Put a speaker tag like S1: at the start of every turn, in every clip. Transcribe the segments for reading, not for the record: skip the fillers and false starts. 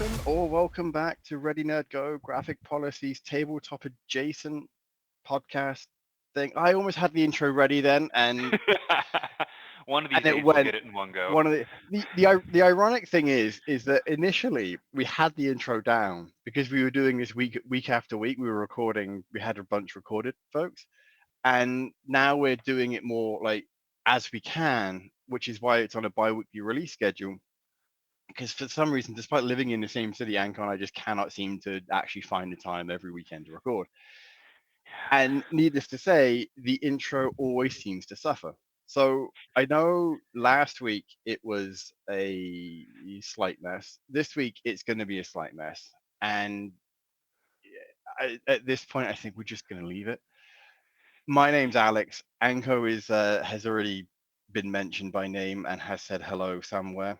S1: welcome back to Ready Nerd Go, Graphic Policies Tabletop Adjacent podcast thing. I almost had the intro ready then, and
S2: One of these
S1: it
S2: days we'll
S1: went.
S2: get it in one go.
S1: One of the ironic thing is that initially we had the intro down because we were doing this week after week. We were recording. We had a bunch recorded, folks, and now we're doing it more like as we can, which is why it's on a bi-weekly release schedule. Because for some reason, despite living in the same city, Ancon, I just cannot seem to actually find the time every weekend to record. And needless to say, the intro always seems to suffer. So I know last week it was a slight mess. This week it's going to be a slight mess. And at this point, I think we're just going to leave it. My name's Alex. Anko is has already been mentioned by name and has said hello somewhere.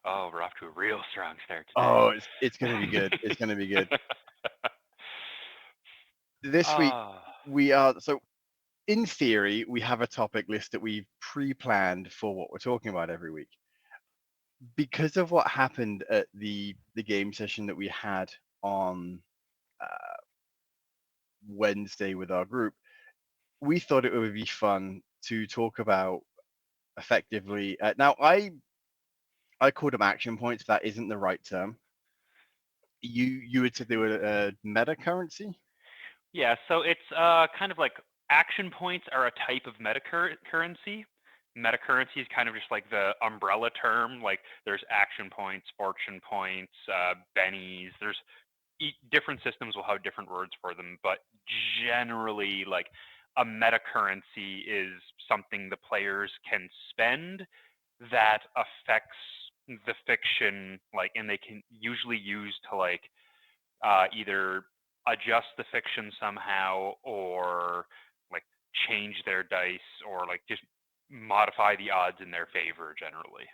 S2: Oh, we're off to a real strong start
S1: Oh, it's going to be good. It's going to be good.
S2: today.
S1: This week
S2: Ah,
S1: we are so in theory we have a topic list that we've pre-planned for what we're talking about every week. Because of what happened at the game session that we had on uh, Wednesday with our group, we thought it would be fun to talk about effectively. Now, I call them action points. But that isn't the right term. You would say they were meta currency.
S2: yeah, so it's kind of like action points are a type of metacurrency. Metacurrency is kind of just like the umbrella term. Like there's action points, fortune points, bennies. There's different systems will have different words for them, but generally, like a metacurrency is something the players can spend that affects the fiction, like, and they can usually use to like either adjust the fiction somehow or like change their dice or like just modify the odds in their favor generally.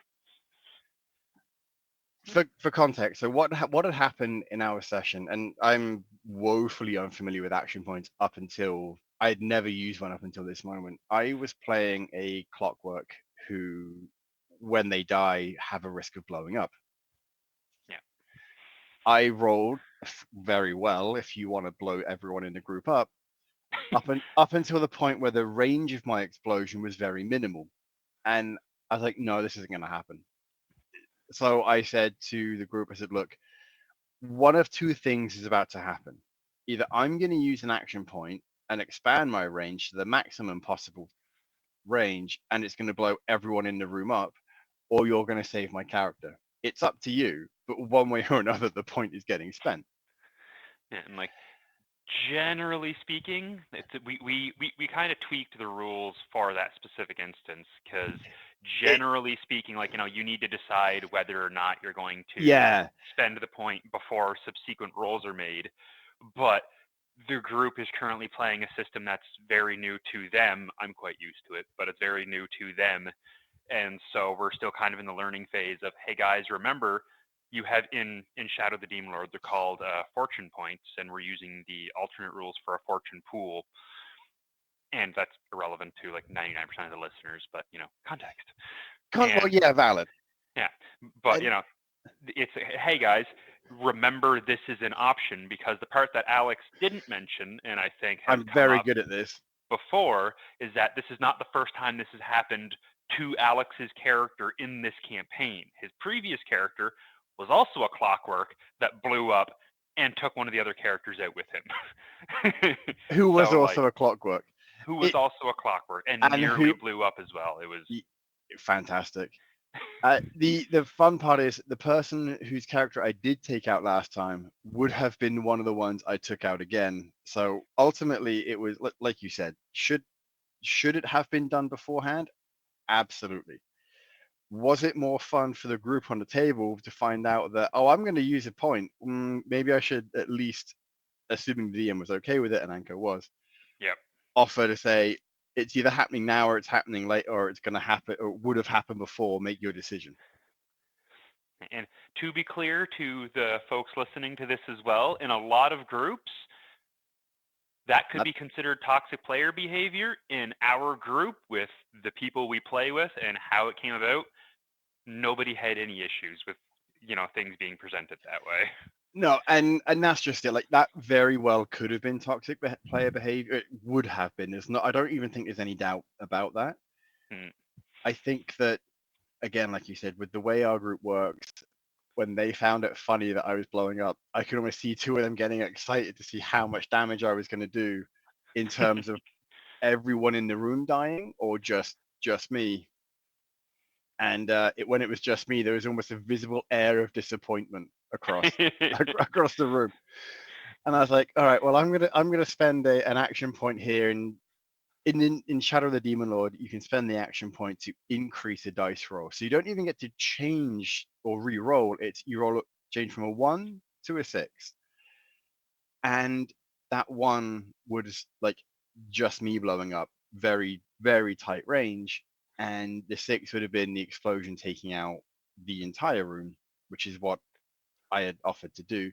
S1: For context, so what had happened in our session, and I'm woefully unfamiliar with action points up until I'd never used one up until this moment. I was playing a clockwork who, when they die, have a risk of blowing up.
S2: Yeah.
S1: I rolled very well if you want to blow everyone in the group up until the point where the range of my explosion was very minimal, and I was like, no, this isn't going to happen. So I said to the group, I said, look, one of two things is about to happen. Either I'm going to use an action point and expand my range to the maximum possible range, and it's going to blow everyone in the room up, or you're going to save my character. It's up to you, but one way or another, the point is getting spent.
S2: Yeah, and like generally speaking, we kind of tweaked the rules for that specific instance because
S1: It,
S2: generally speaking, like, you need to decide whether or not you're going to
S1: yeah,
S2: spend the point before subsequent rolls are made. But the group is currently playing a system that's very new to them. I'm quite used to it, but it's very new to them. And so we're still kind of in the learning phase of, hey guys, remember you have in Shadow the Demon Lord, they're called fortune points, and we're using the alternate rules for a fortune pool, and that's irrelevant to like 99% of the listeners, but context.
S1: well,
S2: And
S1: yeah, valid.
S2: yeah, but
S1: And
S2: it's, hey guys, remember this is an option, because the part that Alex didn't mention, and I think has
S1: I'm
S2: come
S1: very
S2: up
S1: good at this.
S2: before, is that this is not the first time this has happened to Alex's character in this campaign. His previous character was also a clockwork that blew up and took one of the other characters out with him.
S1: Who was
S2: So, like,
S1: also a clockwork?
S2: who was
S1: It
S2: also a clockwork and
S1: and
S2: nearly
S1: who
S2: blew up as well. It was,
S1: fantastic. The fun part is the person whose character I did take out last time would have been one of the ones I took out again. So ultimately, it was like you said. Should it have been done beforehand? Absolutely. Was it more fun for the group on the table to find out that, oh, I'm going to use a point? Maybe I should at least, assuming the DM was okay with it, and Anko was,
S2: yep.
S1: offer to say it's either happening now or it's happening later or it's going to happen or would have happened before. Make your decision.
S2: And to be clear to the folks listening to this as well, in a lot of groups, that could
S1: That,
S2: be considered toxic player behavior. In our group, with the people we play with and how it came about, nobody had any issues with things being presented that way.
S1: No, and that's just it. Like that very well could have been toxic player behavior. It would have been. There's not. I don't even think there's any doubt about that.
S2: Hmm.
S1: I think that again, like you said, with the way our group works, when they found it funny that I was blowing up, I could almost see two of them getting excited to see how much damage I was going to do in terms of everyone in the room dying or just me. And when it was just me, there was almost a visible air of disappointment across across the room. And I was like, all right, well, I'm gonna spend an action point here, and in Shadow of the Demon Lord, you can spend the action point to increase a dice roll. So you don't even get to change or re-roll. It's you roll change from a 1 to a 6. And that 1 was like just me blowing up, very, very tight range. And the 6 would have been the explosion taking out the entire room, which is what I had offered to do.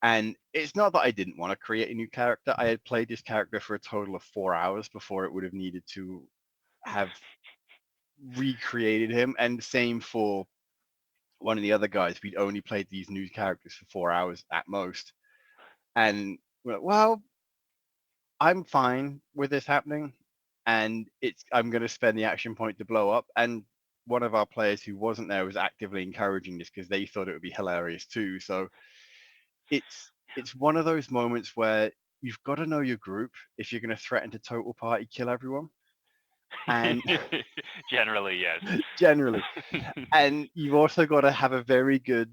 S1: And it's not that I didn't want to create a new character. I had played this character for a total of 4 hours before it would have needed to have recreated him. And same for one of the other guys. We'd only played these new characters for 4 hours at most. And we're like, well, I'm fine with this happening. And I'm going to spend the action point to blow up. And one of our players who wasn't there was actively encouraging this because they thought it would be hilarious too. So it's one of those moments where you've got to know your group if you're going to threaten to total party kill everyone. And
S2: Generally, yes.
S1: generally, and you've also got to have a very good.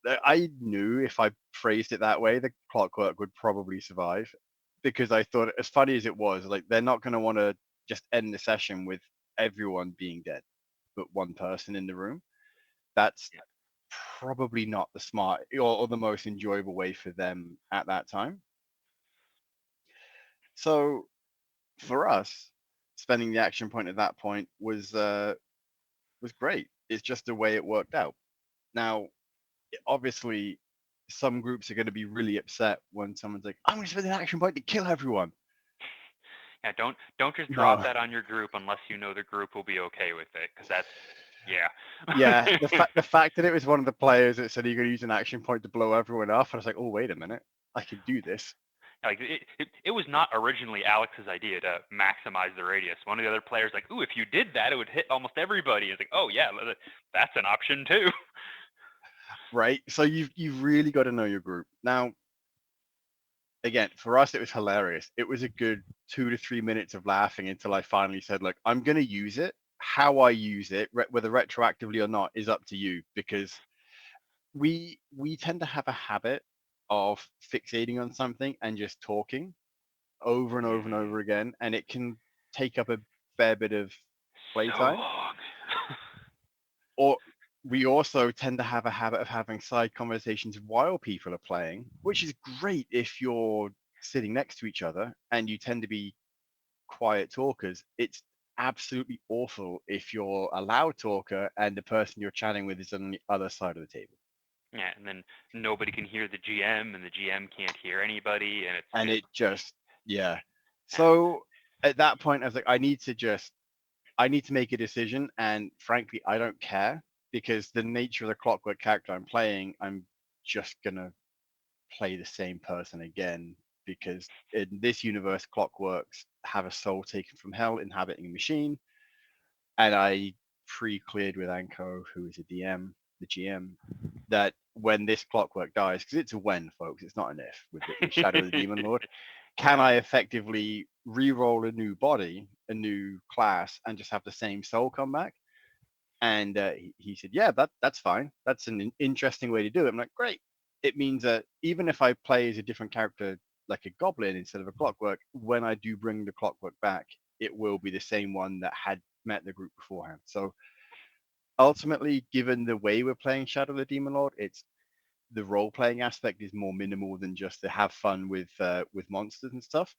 S1: I knew if I phrased it that way, the clockwork would probably survive because I thought, as funny as it was, like they're not going to want to just end the session with everyone being dead, but one person in the room. That's
S2: Yeah.
S1: probably not the smart or the most enjoyable way for them at that time. So for us, spending the action point at that point was great. It's just the way it worked out. Now, obviously, some groups are going to be really upset when someone's like, "I'm going to spend an action point to kill everyone."
S2: Yeah, don't just drop
S1: No,
S2: that on your group unless you know the group will be okay with it, because that's
S1: yeah,
S2: yeah.
S1: the fact that it was one of the players that said you're going to use an action point to blow everyone off, I was like, "Oh, wait a minute, I can do this."
S2: Like it was not originally Alex's idea to maximize the radius. One of the other players like, "Ooh, if you did that, it would hit almost everybody." It's like, "Oh yeah, that's an option too."
S1: Right? So you've really got to know your group. Now, again, for us, it was hilarious. It was a good 2 to 3 minutes of laughing until I finally said, "Look, I'm going to use it. How I use it, whether retroactively or not, is up to you." Because we tend to have a habit of fixating on something and just talking over and over and
S2: Hmm.
S1: over again, and it can take up a fair bit of
S2: So
S1: playtime.
S2: long.
S1: Or we also tend to have a habit of having side conversations while people are playing, which is great if you're sitting next to each other and you tend to be quiet talkers. It's absolutely awful if you're a loud talker and the person you're chatting with is on the other side of the table.
S2: Yeah, and then nobody can hear the GM, and the GM can't hear anybody, and it's
S1: And
S2: just
S1: it just, yeah.
S2: yeah.
S1: So at that point, I was like, I need to make a decision. And frankly, I don't care because the nature of the clockwork character I'm playing, I'm just going to play the same person again because in this universe, clockworks have a soul taken from hell inhabiting a machine. And I pre-cleared with Anko, who is a DM, the GM, that when this clockwork dies, because it's a when, folks, it's not an if with Shadow of the Demon Lord, can
S2: Yeah.
S1: I effectively re-roll a new body, a new class, and just have the same soul come back? And he said, "Yeah, that's fine. That's an interesting way to do it." I'm like, "Great." It means that even if I play as a different character, like a goblin instead of a clockwork, when I do bring the clockwork back, it will be the same one that had met the group beforehand. So ultimately, given the way we're playing Shadow of the Demon Lord, it's the role playing aspect is more minimal than just to have fun with monsters and stuff.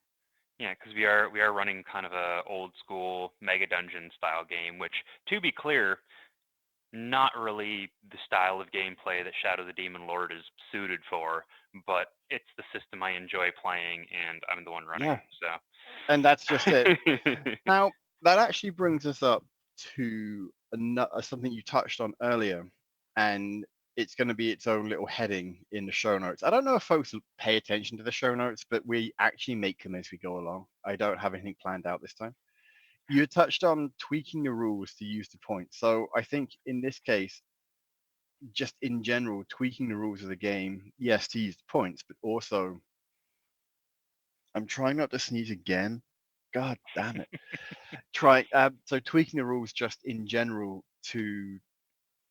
S2: Yeah, because we are running kind of a old school mega dungeon style game, which, to be clear, not really the style of gameplay that Shadow of the Demon Lord is suited for, but it's the system I enjoy playing, and I'm the one running
S1: Yeah,
S2: it.
S1: and that's just it.
S2: So,
S1: Now, that actually brings us up to something you touched on earlier, and it's going to be its own little heading in the show notes. I don't know if folks pay attention to the show notes, but we actually make them as we go along. I don't have anything planned out this time. You touched on tweaking the rules to use the points. So I think in this case, just in general, tweaking the rules of the game, yes, to use the points, but also I'm trying not to sneeze again. God damn it. So tweaking the rules just in general to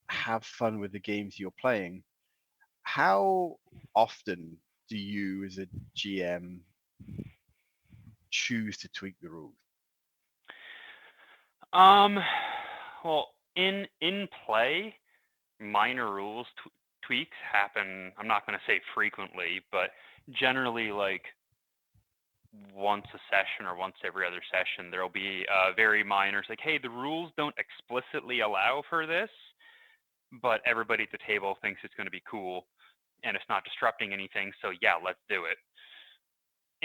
S1: have fun with the games you're playing. How often do you as a GM choose to tweak the rules?
S2: Um, well, in play, minor rules tweaks happen. I'm not going to say frequently, but generally, like once a session or once every other session, there'll be very minor. It's like, hey, the rules don't explicitly allow for this, but everybody at the table thinks it's going to be cool, and it's not disrupting anything. So yeah, let's do it.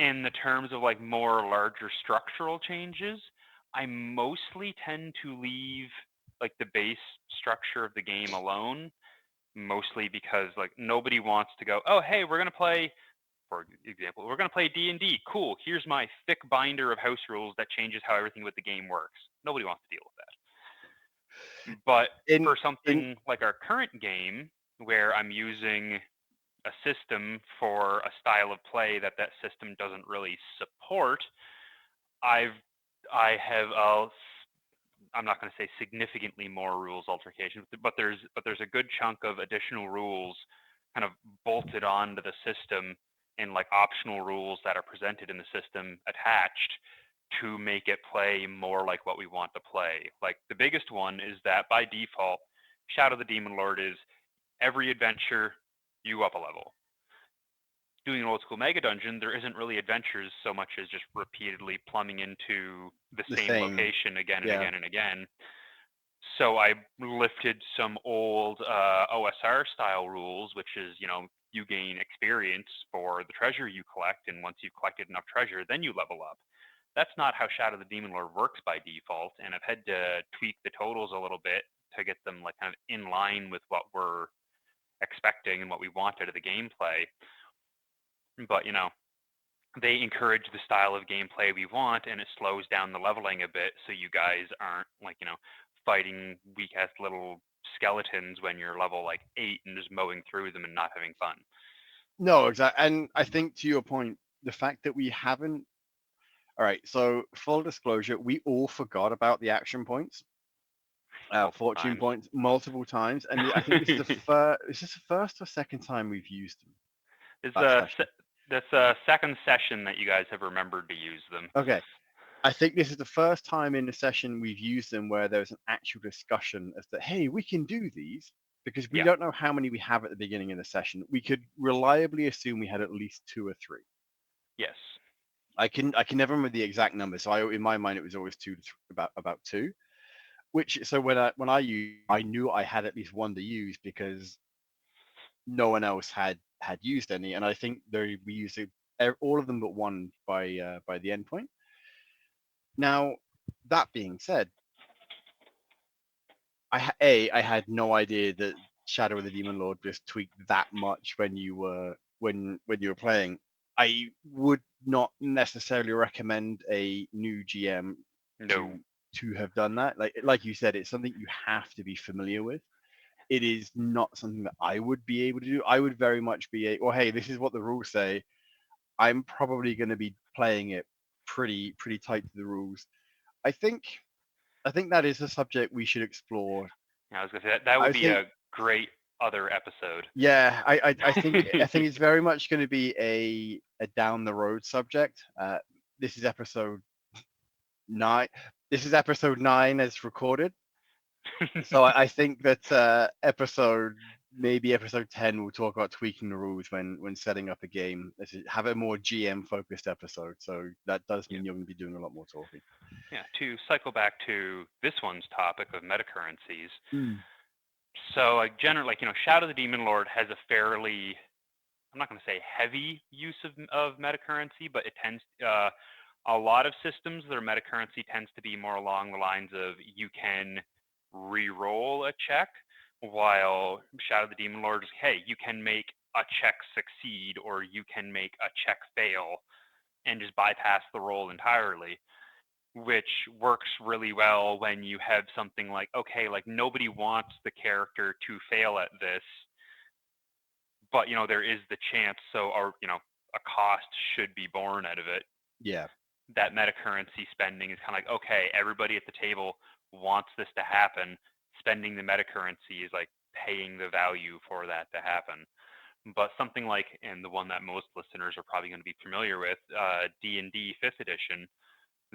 S2: In the terms of like more larger structural changes, I mostly tend to leave like the base structure of the game alone, mostly because like nobody wants to go, oh, hey, we're going to play, for example, we're going to play D&D. Cool. Here's my thick binder of house rules that changes how everything with the game works. Nobody wants to deal with that. But
S1: In
S2: for
S1: in
S2: something like our current game, where I'm using a system for a style of play that system doesn't really support, I've I have I'm not going to say significantly more rules altercation, but there's a good chunk of additional rules kind of bolted onto the system, and like optional rules that are presented in the system attached to make it play more like what we want to play. Like the biggest one is that by default, Shadow the Demon Lord is every adventure you up a level. Doing an old school mega dungeon, there isn't really adventures so much as just repeatedly plumbing into the
S1: the
S2: same
S1: same,
S2: location again and
S1: yeah.
S2: again and again. So I lifted some old OSR style rules, which is, you gain experience for the treasure you collect, and once you've collected enough treasure, then you level up. That's not how Shadow the Demon Lord works by default, and I've had to tweak the totals a little bit to get them like kind of in line with what we're expecting and what we want out of the gameplay. But they encourage the style of gameplay we want, and it slows down the leveling a bit, so you guys aren't like fighting weak ass little skeletons when you're level like 8 and just mowing through them and not having fun.
S1: No, exactly. And I think to your point, the fact that we haven't. All right. So full disclosure, we all forgot about the action points,
S2: Multiple
S1: fortune
S2: times.
S1: points multiple times, and I think this is the first. Is this the first or second time we've used them
S2: It's
S1: that session?
S2: this second session that you guys have remembered to use them.
S1: Okay. I think this is the first time in the session we've used them where there's an actual discussion as to, hey, we can do these because we
S2: Yeah.
S1: don't know how many we have at the beginning of the session. We could reliably assume we had at least 2 or 3.
S2: Yes.
S1: I can never remember the exact number, so in my mind it was always about 2. Which so when I knew I had at least one to use because no one else had used any, and I think we used all of them but one by the end point. Now, that being said, I had no idea that Shadow of the Demon Lord just tweaked that much when you were playing. I would not necessarily recommend a new GM
S2: No.
S1: to have done that. Like you said, it's something you have to be familiar with. It is not something that I would be able to do. I would very much be well, hey, this is what the rules say. I'm probably going to be playing it pretty tight to the rules. I think I think that is a subject we should explore.
S2: I was gonna say that would
S1: I
S2: be
S1: think
S2: a great other episode.
S1: yeah, I think it's very much going to be a down the road subject. This is episode 9. This is episode 9 as recorded. So I think that maybe episode 10 we'll talk about tweaking the rules when setting up a game. Have a more GM focused episode. So that does
S2: Yeah.
S1: mean you're going to be doing a lot more talking.
S2: Yeah. To cycle back to this one's topic of metacurrencies.
S1: Mm.
S2: So like Shadow the Demon Lord has a fairly, I'm not going to say heavy use of metacurrency, but it tends a lot of systems, their metacurrency tends to be more along the lines of you can re-roll a check, while Shadow of the Demon Lord is, hey, you can make a check succeed or you can make a check fail and just bypass the roll entirely, which works really well when you have something like, okay, like nobody wants the character to fail at this, but there is the chance, so or a cost should be borne out of it.
S1: Yeah.
S2: That metacurrency spending is kind of like, okay, everybody at the table wants this to happen. Spending the metacurrency is like paying the value for that to happen. But something like, and the one that most listeners are probably going to be familiar with, D&D 5th edition,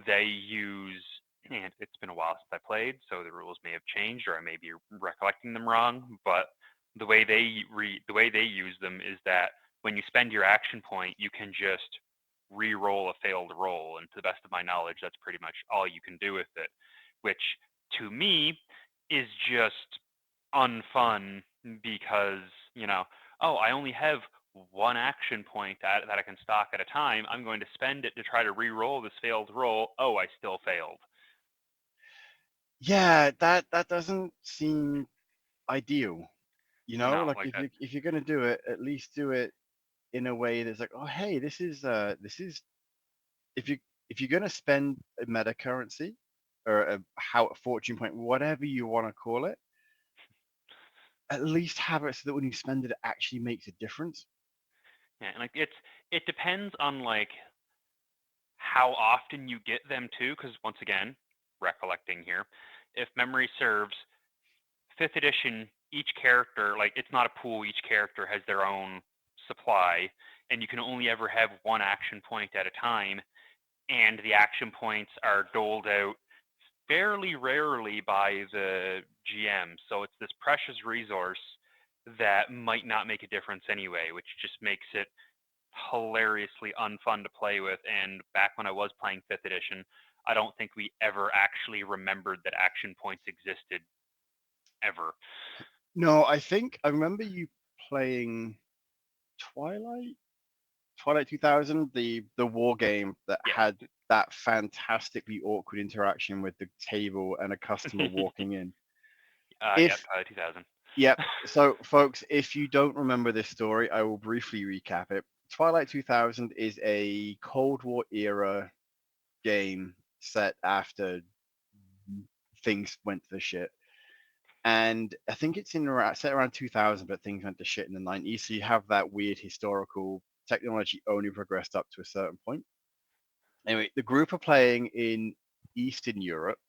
S2: they use, and it's been a while since I played, so the rules may have changed or I may be recollecting them wrong, but the way they use them is that when you spend your action point, you can just re-roll a failed roll, and to the best of my knowledge, that's pretty much all you can do with it, which to me is just unfun because, oh, I only have one action point that I can stock at a time. I'm going to spend it to try to re-roll this failed roll. Oh, I still failed.
S1: Yeah, that doesn't seem ideal.
S2: No,
S1: Like
S2: like that.
S1: if you're gonna do it, at least do it in a way that's like, oh hey, this is if you're gonna spend a meta currency or a fortune point, whatever you want to call it, at least have it so that when you spend it, it actually makes a difference.
S2: Yeah, and like it depends on like how often you get them too, because once again, recollecting here, if memory serves, 5th edition, each character, like it's not a pool, each character has their own supply, and you can only ever have one action point at a time, and the action points are doled out fairly rarely by the GM. So it's this precious resource that might not make a difference anyway, which just makes it hilariously unfun to play with. And back when I was playing 5th edition, I don't think we ever actually remembered that action points existed ever.
S1: No, I think I remember you playing Twilight, Twilight 2000, the war game that
S2: Yeah.
S1: had that fantastically awkward interaction with the table and a customer walking in.
S2: Yep,
S1: If
S2: 2000.
S1: Yep. So, folks, if you don't remember this story, I will briefly recap it. Twilight 2000 is a Cold War era game set after things went to the shit. And I think it's set around 2000, but things went to shit in the 90s. So you have that weird historical technology only progressed up to a certain point. Anyway, the group are playing in Eastern Europe.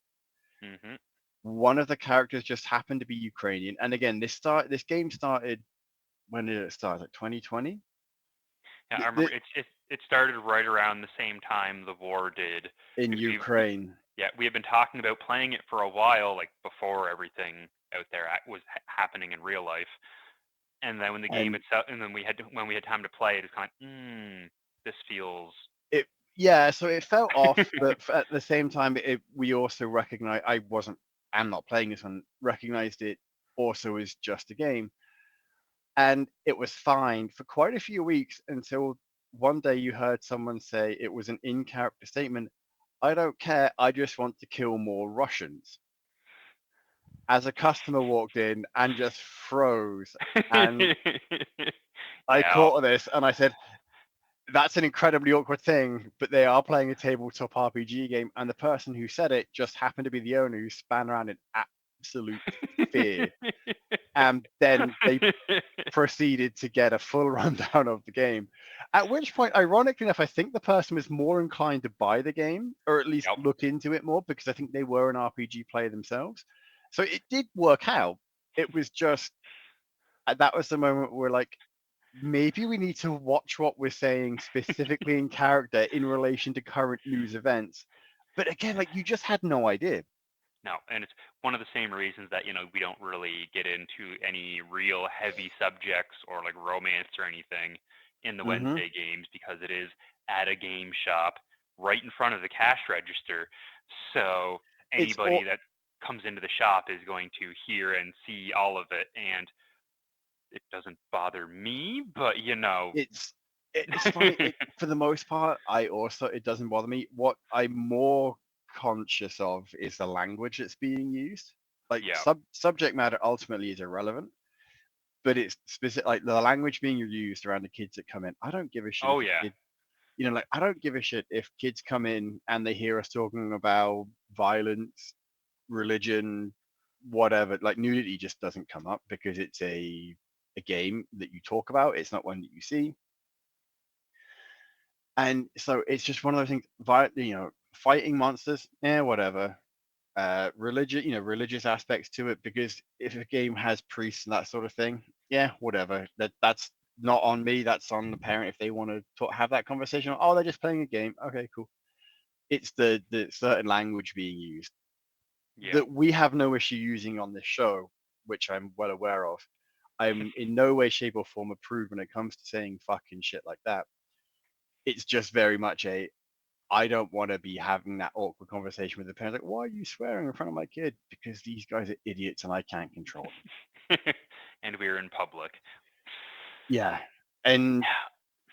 S2: hmm
S1: One of the characters just happened to be Ukrainian. And again, this game started, when did it start? Like 2020?
S2: Yeah, I remember it started right around the same time the war did,
S1: In
S2: because
S1: Ukraine.
S2: yeah, we had been talking about playing it for a while, like before everything out there was happening in real life. And then when the game
S1: And
S2: itself, and then when we had time to play it, it's kind of, this feels.
S1: it, yeah, so it felt off, but at the same time, we also recognize I'm not playing this one, recognized it also as just a game. And it was fine for quite a few weeks until one day you heard someone say it was an in character statement. I don't care. I just want to kill more Russians. As a customer walked in and just froze. And I
S2: Yeah.
S1: caught this and I said, that's an incredibly awkward thing, but they are playing a tabletop RPG game. And the person who said it just happened to be the owner who span around in absolute fear. And then they proceeded to get a full rundown of the game. At which point, ironically enough, I think the person was more inclined to buy the game or at least
S2: Yep.
S1: look into it more because I think they were an RPG player themselves. So it did work out. It was just that was the moment where like maybe we need to watch what we're saying specifically in character in relation to current news events. But again, like you just had no idea.
S2: No, and it's one of the same reasons that we don't really get into any real heavy subjects or like romance or anything in the
S1: Mm-hmm.
S2: Wednesday games, because it is at a game shop right in front of the cash register. So
S1: It's
S2: anybody
S1: all
S2: that comes into the shop is going to hear and see all of it, and it doesn't bother me, but
S1: it's it's funny. For the most part, I also it doesn't bother me. What I'm more conscious of is the language that's being used. Like
S2: Yeah.
S1: subject matter ultimately is irrelevant, but it's specific, like the language being used around the kids that come in. I don't give a shit
S2: Oh
S1: if a
S2: yeah.
S1: kid, like I don't give a shit if kids come in and they hear us talking about violence, religion, whatever. Like nudity just doesn't come up because it's a game that you talk about. It's not one that you see, and so it's just one of those things. Fighting monsters, whatever. Religious aspects to it, because if a game has priests and that sort of thing, whatever. That's not on me. That's on the parent if they want to have that conversation. Oh, they're just playing a game. Okay, cool. It's the certain language being used
S2: Yeah.
S1: that we have no issue using on this show, which I'm well aware of. I'm in no way, shape, or form approved when it comes to saying fucking shit like that. It's just very much I don't want to be having that awkward conversation with the parents. Like, why are you swearing in front of my kid? Because these guys are idiots and I can't control them.
S2: And we're in public.
S1: Yeah. And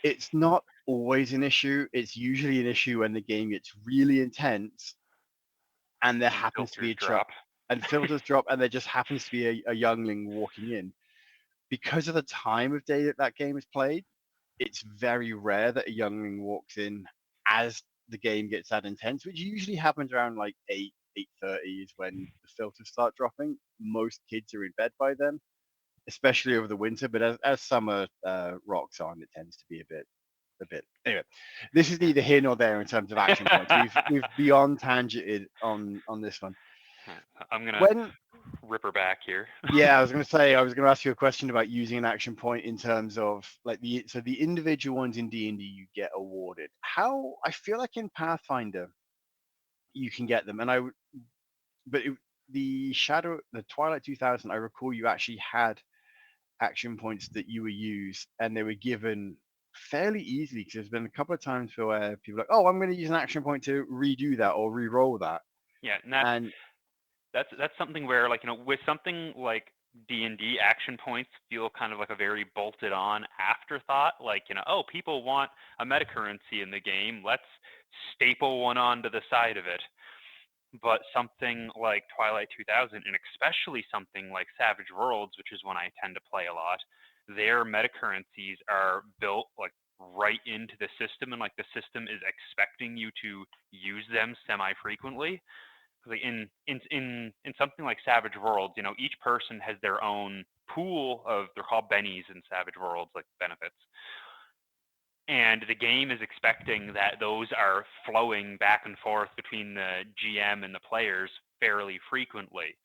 S1: it's not always an issue. It's usually an issue when the game gets really intense and there
S2: And
S1: happens to be
S2: filters
S1: a
S2: drop.
S1: and filters drop and there just happens to be a youngling walking in. Because of the time of day that that game is played, it's very rare that a youngling walks in as the game gets that intense, which usually happens around like 8:30 is when the filters start dropping. Most kids are in bed by then, especially over the winter. But as summer rocks on, it tends to be a bit. Anyway, this is neither here nor there in terms of action points. We've beyond tangented on this one.
S2: I'm gonna
S1: When
S2: rip her back here.
S1: Yeah, I was going to say, I was going to ask you a question about using an action point in terms of like the individual ones in D&D you get awarded. How I feel like in Pathfinder you can get them, and but the Twilight 2000, I recall you actually had action points that you were used, and they were given fairly easily because there's been a couple of times where people are like, oh, I'm going to use an action point to redo that or re-roll that,
S2: Yeah, and that's
S1: and
S2: that's something where, like, with something like D&D, action points feel kind of like a very bolted on afterthought. Like, oh, people want a metacurrency in the game, let's staple one onto the side of it. But something like Twilight 2000, and especially something like Savage Worlds, which is one I tend to play a lot, their metacurrencies are built like right into the system, and like the system is expecting you to use them semi-frequently. Like in something like Savage Worlds, each person has their own pool of, they're called bennies in Savage Worlds, like benefits. And the game is expecting that those are flowing back and forth between the GM and the players fairly frequently.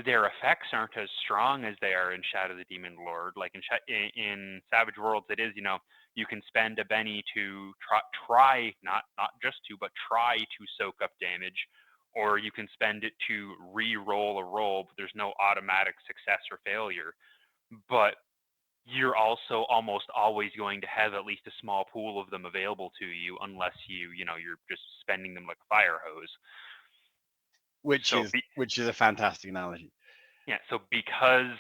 S2: Their effects aren't as strong as they are in Shadow of the Demon Lord. Like in Savage Worlds, it is, you can spend a Benny to try not just to, but try to soak up damage, or you can spend it to re-roll a roll, but there's no automatic success or failure. But you're also almost always going to have at least a small pool of them available to you, unless you're just spending them like a fire hose.
S1: which
S2: So
S1: is which is a fantastic analogy.
S2: yeah, so because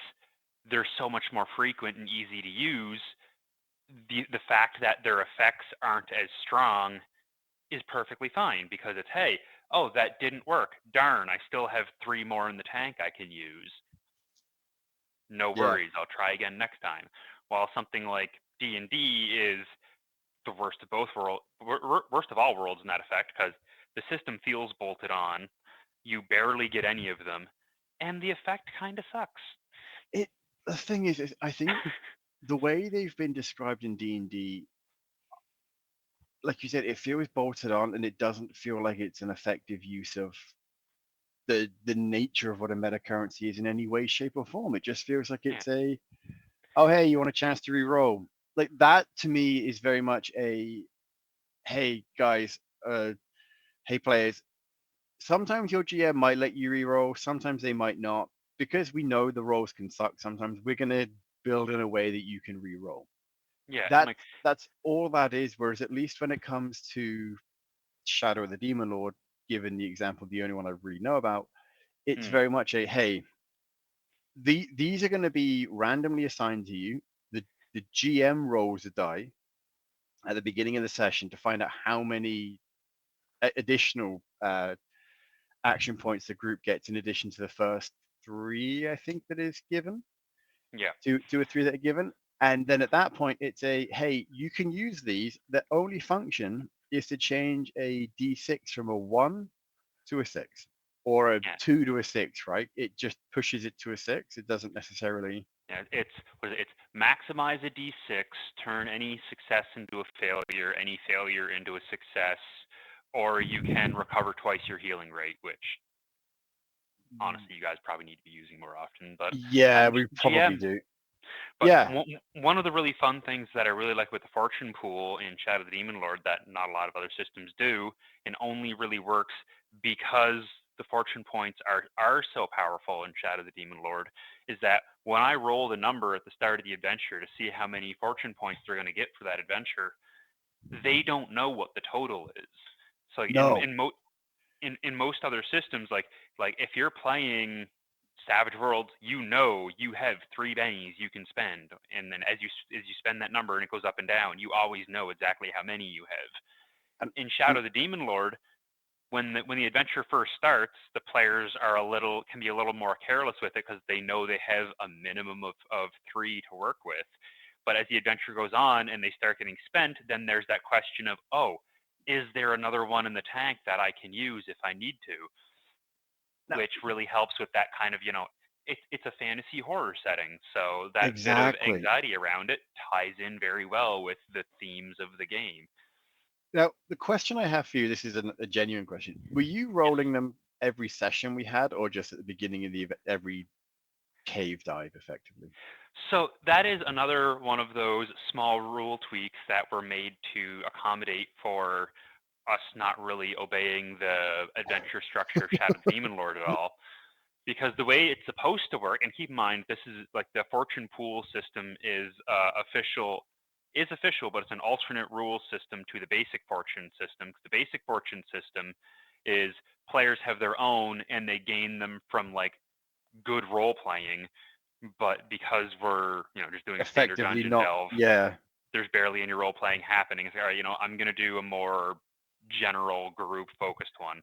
S2: they're so much more frequent and easy to use, the fact that their effects aren't as strong is perfectly fine, because it's, hey, oh, that didn't work. Darn, I still have 3 more in the tank I can use. No
S1: Yeah,
S2: worries, I'll try again next time. While something like D&D is the worst of both worlds, worst of all worlds in that effect, because the system feels bolted on, you barely get any of them, and the effect kind of sucks.
S1: it the thing is I think the way they've been described in D&D, like you said, it feels bolted on and it doesn't feel like it's an effective use of the nature of what a meta currency is in any way, shape, or form. It just feels like
S2: Yeah,
S1: it's oh, hey, you want a chance to re-roll. Like that to me is very much hey, guys, hey, players, sometimes your GM might let you re-roll, sometimes they might not. Because we know the rolls can suck, sometimes we're going to build in a way that you can re-roll.
S2: yeah, and
S1: That
S2: like,
S1: that's all that is. Whereas at least when it comes to Shadow of the Demon Lord, given the example, the only one I really know about, it's
S2: mm,
S1: very much hey, these are going to be randomly assigned to you. The GM rolls a die at the beginning of the session to find out how many additional action points the group gets in addition to the first 3, I think, that is given.
S2: Yeah.
S1: 2 or 3 that are given. And then at that point, it's a, hey, you can use these. The only function is to change a d6 from a 1 to a 6 or a
S2: Yeah.
S1: 2 to a 6, right? It just pushes it to a 6. It doesn't necessarily.
S2: Yeah, it's maximize a d6, turn any success into a failure, any failure into a success, or you can recover twice your healing rate, which honestly you guys probably need to be using more often. But
S1: Yeah,
S2: I'm
S1: we probably
S2: GM.
S1: do.
S2: But
S1: Yeah.
S2: one of the really fun things that I really like with the fortune pool in Shadow of the Demon Lord that not a lot of other systems do, and only really works because the fortune points are so powerful in Shadow of the Demon Lord, is that when I roll the number at the start of the adventure to see how many fortune points they're going to get for that adventure, they don't know what the total is. So
S1: No.
S2: in most other systems, like if you're playing Savage Worlds, you know you have 3 bennies you can spend, and then as you spend that number and it goes up and down, you always know exactly how many you have.
S1: And,
S2: In
S1: and
S2: Shadow of the Demon Lord, when the adventure first starts, the players can be a little more careless with it because they know they have a minimum of 3 to work with. But as the adventure goes on and they start getting spent, then there's that question of, oh, is there another one in the tank that I can use if I need to?
S1: no,
S2: Which really helps with that kind of, it's a fantasy horror setting. So that bit of
S1: exactly.
S2: anxiety around it ties in very well with the themes of the game.
S1: Now, the question I have for you, this is a genuine question. Were you
S2: Yes.
S1: rolling them every session we had, or just at the beginning of every cave dive, effectively?
S2: So that is another one of those small rule tweaks that were made to accommodate for us not really obeying the adventure structure of Shadow of the Demon Lord at all. Because the way it's supposed to work, and keep in mind, this is like the fortune pool system is official, but it's an alternate rule system to the basic fortune system. 'Cause the basic fortune system is players have their own, and they gain them from like good role playing. But because we're just doing a standard
S1: Effectively
S2: dungeon
S1: not.
S2: delve,
S1: Yeah,
S2: there's barely any role playing happening. It's like, all right, I'm going to do a more general group focused one.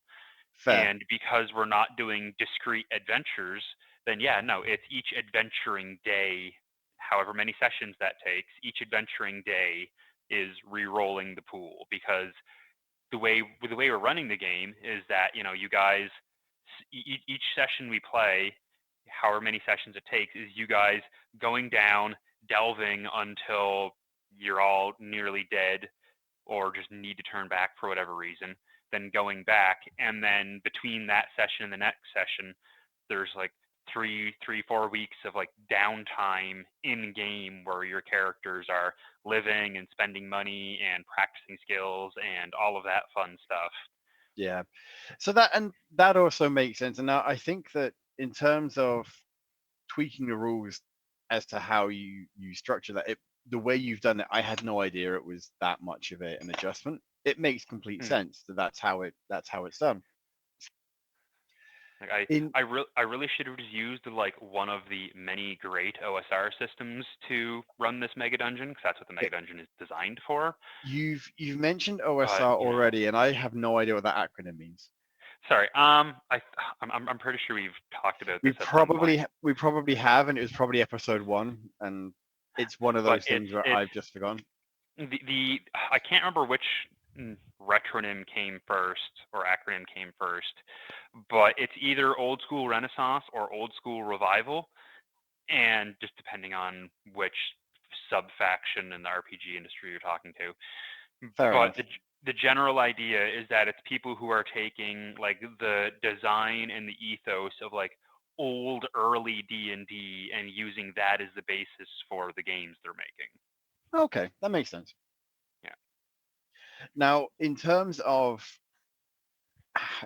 S1: fair.
S2: And because we're not doing discrete adventures, then yeah, no, it's each adventuring day, however many sessions that takes, each adventuring day is re-rolling the pool. Because the way we're running the game is that you guys, each session we play, however many sessions it takes, is you guys going down, delving until you're all nearly dead or just need to turn back for whatever reason, then going back, and then between that session and the next session, there's like 4 weeks of like downtime in game where your characters are living and spending money and practicing skills and all of that fun stuff.
S1: Yeah. So that also makes sense. And now I think that in terms of tweaking the rules as to how you structure that, the way you've done it, I had no idea it was that much of an adjustment. It makes complete
S2: Hmm.
S1: sense that that's how it's done.
S2: Like I,
S1: In
S2: I, re- I really should have just used like one of the many great OSR systems to run this mega dungeon, because that's what the
S1: it,
S2: mega dungeon is designed for.
S1: you've mentioned
S2: But
S1: OSR already, and I have no idea what that acronym means.
S2: sorry, I'm pretty sure we've talked about
S1: We
S2: this at some point.
S1: probably have, and it was probably episode 1, and it's one of
S2: But
S1: those things where
S2: it's
S1: I've just forgotten.
S2: the I can't remember which retronym came first or acronym came first, but it's either old school Renaissance or old school Revival, and just depending on which sub faction in the RPG industry you're talking to.
S1: Fair
S2: But
S1: enough.
S2: the general idea is that it's people who are taking like the design and the ethos of like old early D&D and using that as the basis for the games they're making.
S1: Okay, that makes sense.
S2: Yeah.
S1: Now, in terms of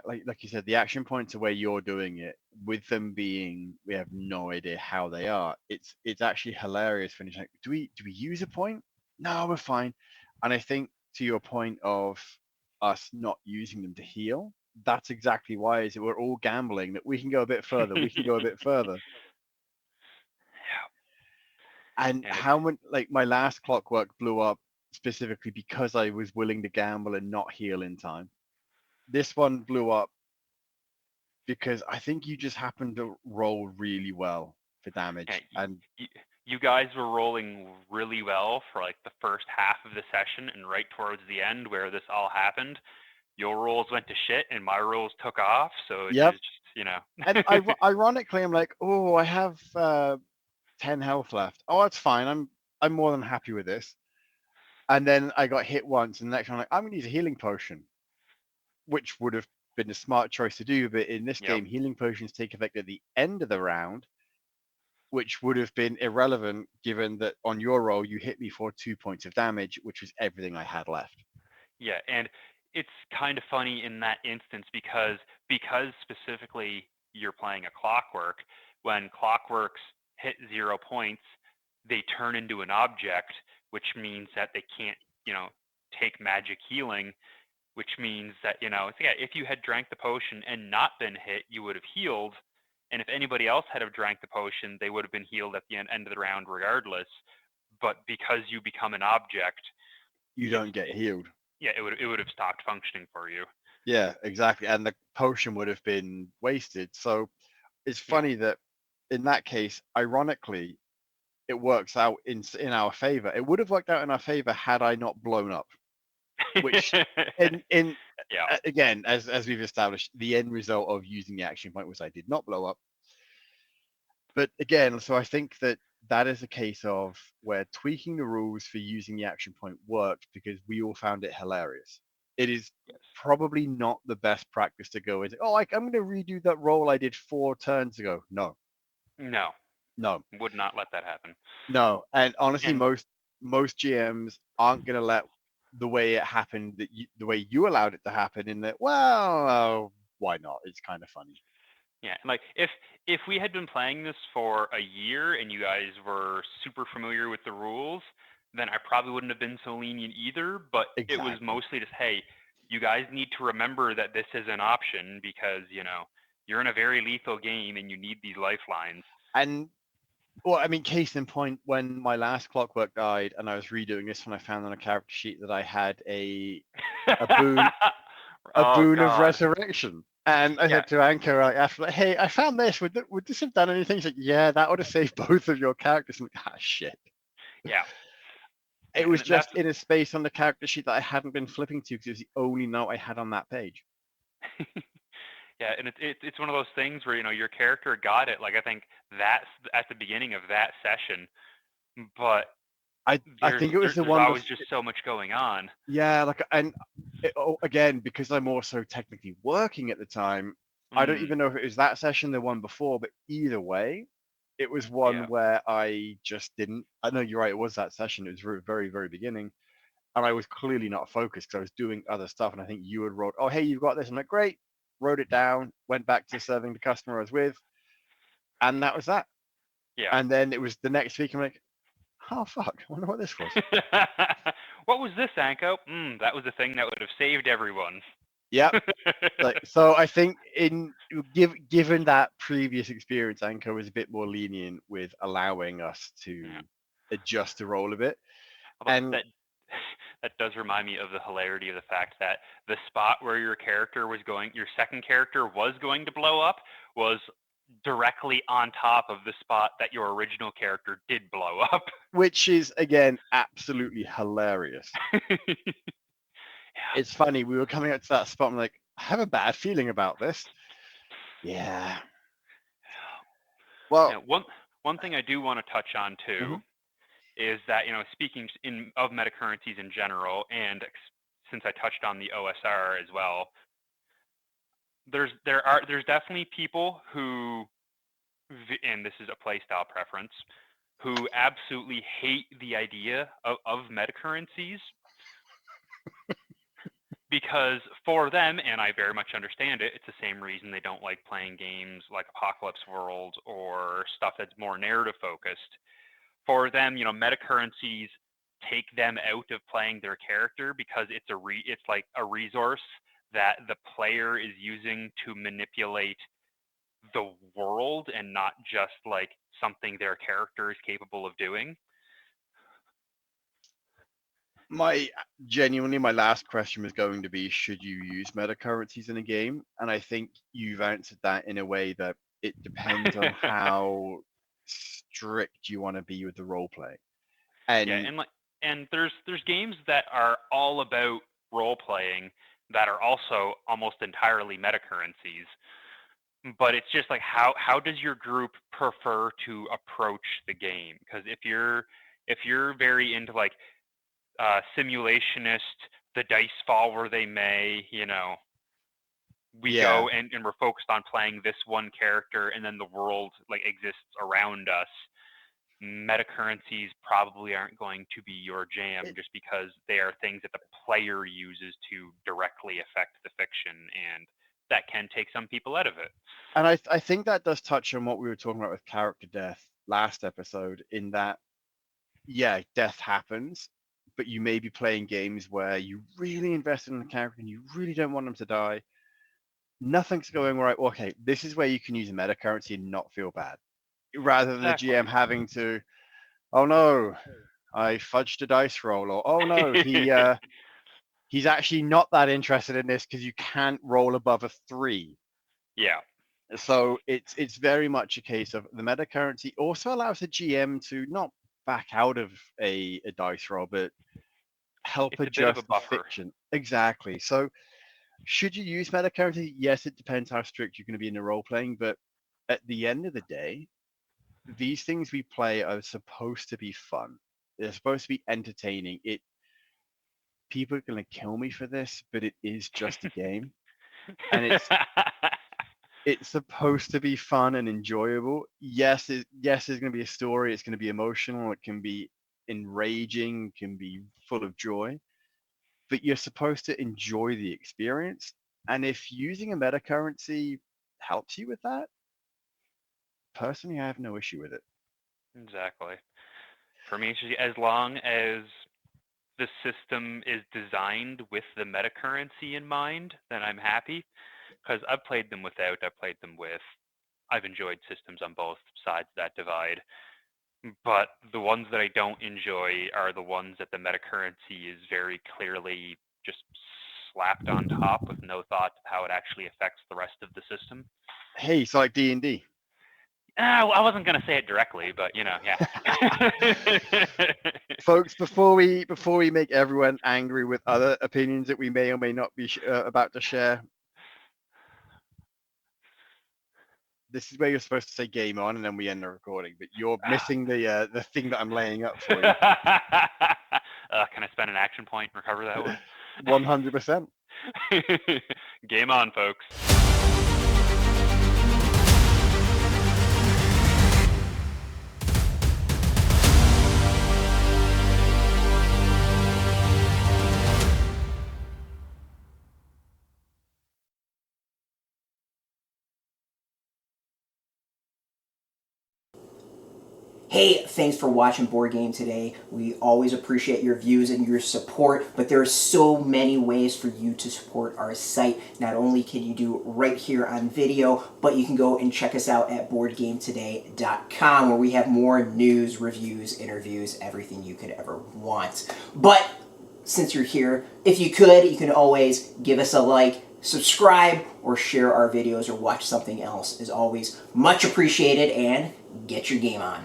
S1: like you said, the action points are where you're doing it. With them being, we have no idea how they are. It's actually hilarious. Finishing, do we use a point? No, we're fine. And I think to your point of us not using them to heal, that's exactly why is that we're all gambling that we can go a bit further. We can go a bit further. And
S2: And it's
S1: how many, like my last clockwork blew up specifically because I was willing to gamble and not heal in time. This one blew up because I think you just happened to roll really well for
S2: Yeah,
S1: damage. And
S2: you guys were rolling really well for like the first half of the session, and right towards the end where this all happened, your rolls went to shit and my rolls took off. So it
S1: yep.
S2: was just, you know.
S1: And ironically, I'm like, oh, I have 10 health left. Oh, that's fine. I'm more than happy with this. And then I got hit once, and the next one, I'm like, I'm gonna use a healing potion, which would have been a smart choice to do. But in this
S2: Yep.
S1: game, healing potions take effect at the end of the round, which would have been irrelevant given that on your roll you hit me for 2 points of damage, which was everything I had left.
S2: Yeah, and it's kind of funny in that instance because specifically you're playing a clockwork. When clockworks hit 0 points, they turn into an object, which means that they can't, you know, take magic healing, which means that, you know, yeah, if you had drank the potion and not been hit, you would have healed. And if anybody else had have drank the potion, they would have been healed at the end of the round regardless. But because you become an object,
S1: You
S2: it's
S1: don't get healed.
S2: yeah, it would have stopped functioning for you.
S1: Yeah, exactly. And the potion would have been wasted. So it's
S2: Yeah.
S1: funny that in that case, ironically, it works out in our favor. It would have worked out in our favor had I not blown up. Which, in
S2: Yeah.
S1: again, as we've established, the end result of using the action point was I did not blow up. But again, so I think that that is a case of where tweaking the rules for using the action point worked because we all found it hilarious. It is
S2: Yes.
S1: probably not the best practice to go into. Oh, I'm going to redo that roll I did 4 turns ago. No,
S2: No,
S1: no,
S2: would not let that happen.
S1: no. And honestly,
S2: And
S1: most GMs aren't going to let the way it happened the way you allowed it to happen. In that, well, why not? It's kind of funny.
S2: yeah, like if we had been playing this for a year and you guys were super familiar with the rules, then I probably wouldn't have been so lenient either. But it was
S1: Exactly.
S2: mostly just, hey, you guys need to remember that this is an option because, you know, you're in a very lethal game and you need these lifelines.
S1: And well, I mean, case in point, when my last clockwork died and I was redoing this one, I found on a character sheet that I had a boon a
S2: Oh
S1: boon of
S2: God.
S1: resurrection. And I
S2: Yeah,
S1: said to Anko like after, like, hey, I found this. Would this have done anything? He's like, yeah, that would have saved both of your characters. I'm like, ah, shit.
S2: yeah, yeah,
S1: It was
S2: and that's
S1: just in a space on the character sheet that I hadn't been flipping to because it was the only note I had on that page.
S2: yeah, and it's one of those things where, you know, your character got it. Like I think that's at the beginning of that session, but
S1: I think it was the
S2: there's
S1: one
S2: always
S1: before.
S2: just so much going on.
S1: Yeah, like, and again, because I'm also technically working at the time, I don't
S2: Mm,
S1: even know if it was that session, the one before, but either way, it was
S2: yeah,
S1: one where I just didn't. I know you're right, it was that session. It was very, very, very beginning, and I was clearly not focused because I was doing other stuff. And I think you had wrote, "Oh, hey, you've got this." I'm like, "Great," wrote it down, went back to serving the customer I was with, and that was that.
S2: yeah.
S1: And then it was the next week. I'm like, "Oh fuck, I wonder what this was."
S2: What was this, Anko? That was the thing that would have saved everyone.
S1: Yep. Like, so I think given that previous experience, Anko was a bit more lenient with allowing us
S2: Yeah.
S1: to adjust the role a bit.
S2: Although
S1: And
S2: that does remind me of the hilarity of the fact that the spot where your second character was going to blow up was directly on top of the spot that your original character did blow up.
S1: which is again absolutely hilarious.
S2: Yeah.
S1: It's funny, we were coming up to that spot, I'm like, I have a bad feeling about this. Yeah.
S2: Yeah.
S1: Well,
S2: One thing I do want to touch on too
S1: mhm.
S2: is that, you know, speaking of metacurrencies in general, and since I touched on the OSR as well, there's definitely people who, and this is a playstyle preference, who absolutely hate the idea of metacurrencies because for them, and I very much understand it, it's the same reason they don't like playing games like Apocalypse World or stuff that's more narrative focused. For them, you know, metacurrencies take them out of playing their character because it's like a resource that the player is using to manipulate the world and not just like something their character is capable of doing.
S1: Genuinely, my last question was going to be, should you use metacurrencies in a game? And I think you've answered that in a way that it depends on how strict you want to be with the role play.
S2: Yeah,
S1: And
S2: and there's games that are all about role playing that are also almost entirely metacurrencies. But it's just like how does your group prefer to approach the game? Because if you're very into like simulationist, the dice fall where they may, we
S1: yeah,
S2: go and we're focused on playing this one character and then the world like exists around us. Metacurrencies probably aren't going to be your jam
S1: it,
S2: just because they are things that the player uses to directly affect the fiction, and that can take some people out of it.
S1: and I think that does touch on what we were talking about with character death last episode, in that, yeah, death happens, but you may be playing games where you really invested in the character and you really don't want them to die. Nothing's going right. Okay, this is where you can use a meta currency and not feel bad, rather than the
S2: Exactly.
S1: GM having to, oh no, I fudged a dice roll, or oh no, he's actually not that interested in this because you can't roll above a 3.
S2: Yeah.
S1: So it's very much a case of the meta currency also allows the GM to not back out of a dice roll, but help
S2: It's a bit of a
S1: adjust the
S2: buffer.
S1: fiction. Exactly. So should you use meta currency? Yes, it depends how strict you're going to be in the role playing, but at the end of the day, these things we play are supposed to be fun. They're supposed to be entertaining. People are going to kill me for this, but it is just a game, and it's supposed to be fun and enjoyable. Yes, there's going to be a story. It's going to be emotional. It can be enraging. It can be full of joy, but you're supposed to enjoy the experience. And if using a meta currency helps you with that, personally, I have no issue with it.
S2: Exactly. For me, it's just, as long as the system is designed with the metacurrency in mind, then I'm happy. Because I've played them without, I've played them with. I've enjoyed systems on both sides of that divide. But the ones that I don't enjoy are the ones that the metacurrency is very clearly just slapped on top with no thought of how it actually affects the rest of the system.
S1: Hey, it's like D&D.
S2: I wasn't going to say it directly, but yeah.
S1: Folks, before we make everyone angry with other opinions that we may or may not be about to share, this is where you're supposed to say game on, and then we end the recording. But you're missing the thing that I'm laying up for you.
S2: Can I spend an action point and recover that one?
S1: 100%.
S2: Game on, folks.
S3: Hey, thanks for watching Board Game today. We always appreciate your views and your support, but there are so many ways for you to support our site. Not only can you do it right here on video, but you can go and check us out at boardgametoday.com, where we have more news, reviews, interviews, everything you could ever want. But since you're here, if you could, you can always give us a like, subscribe, or share our videos or watch something else. Is always much appreciated, and get your game on.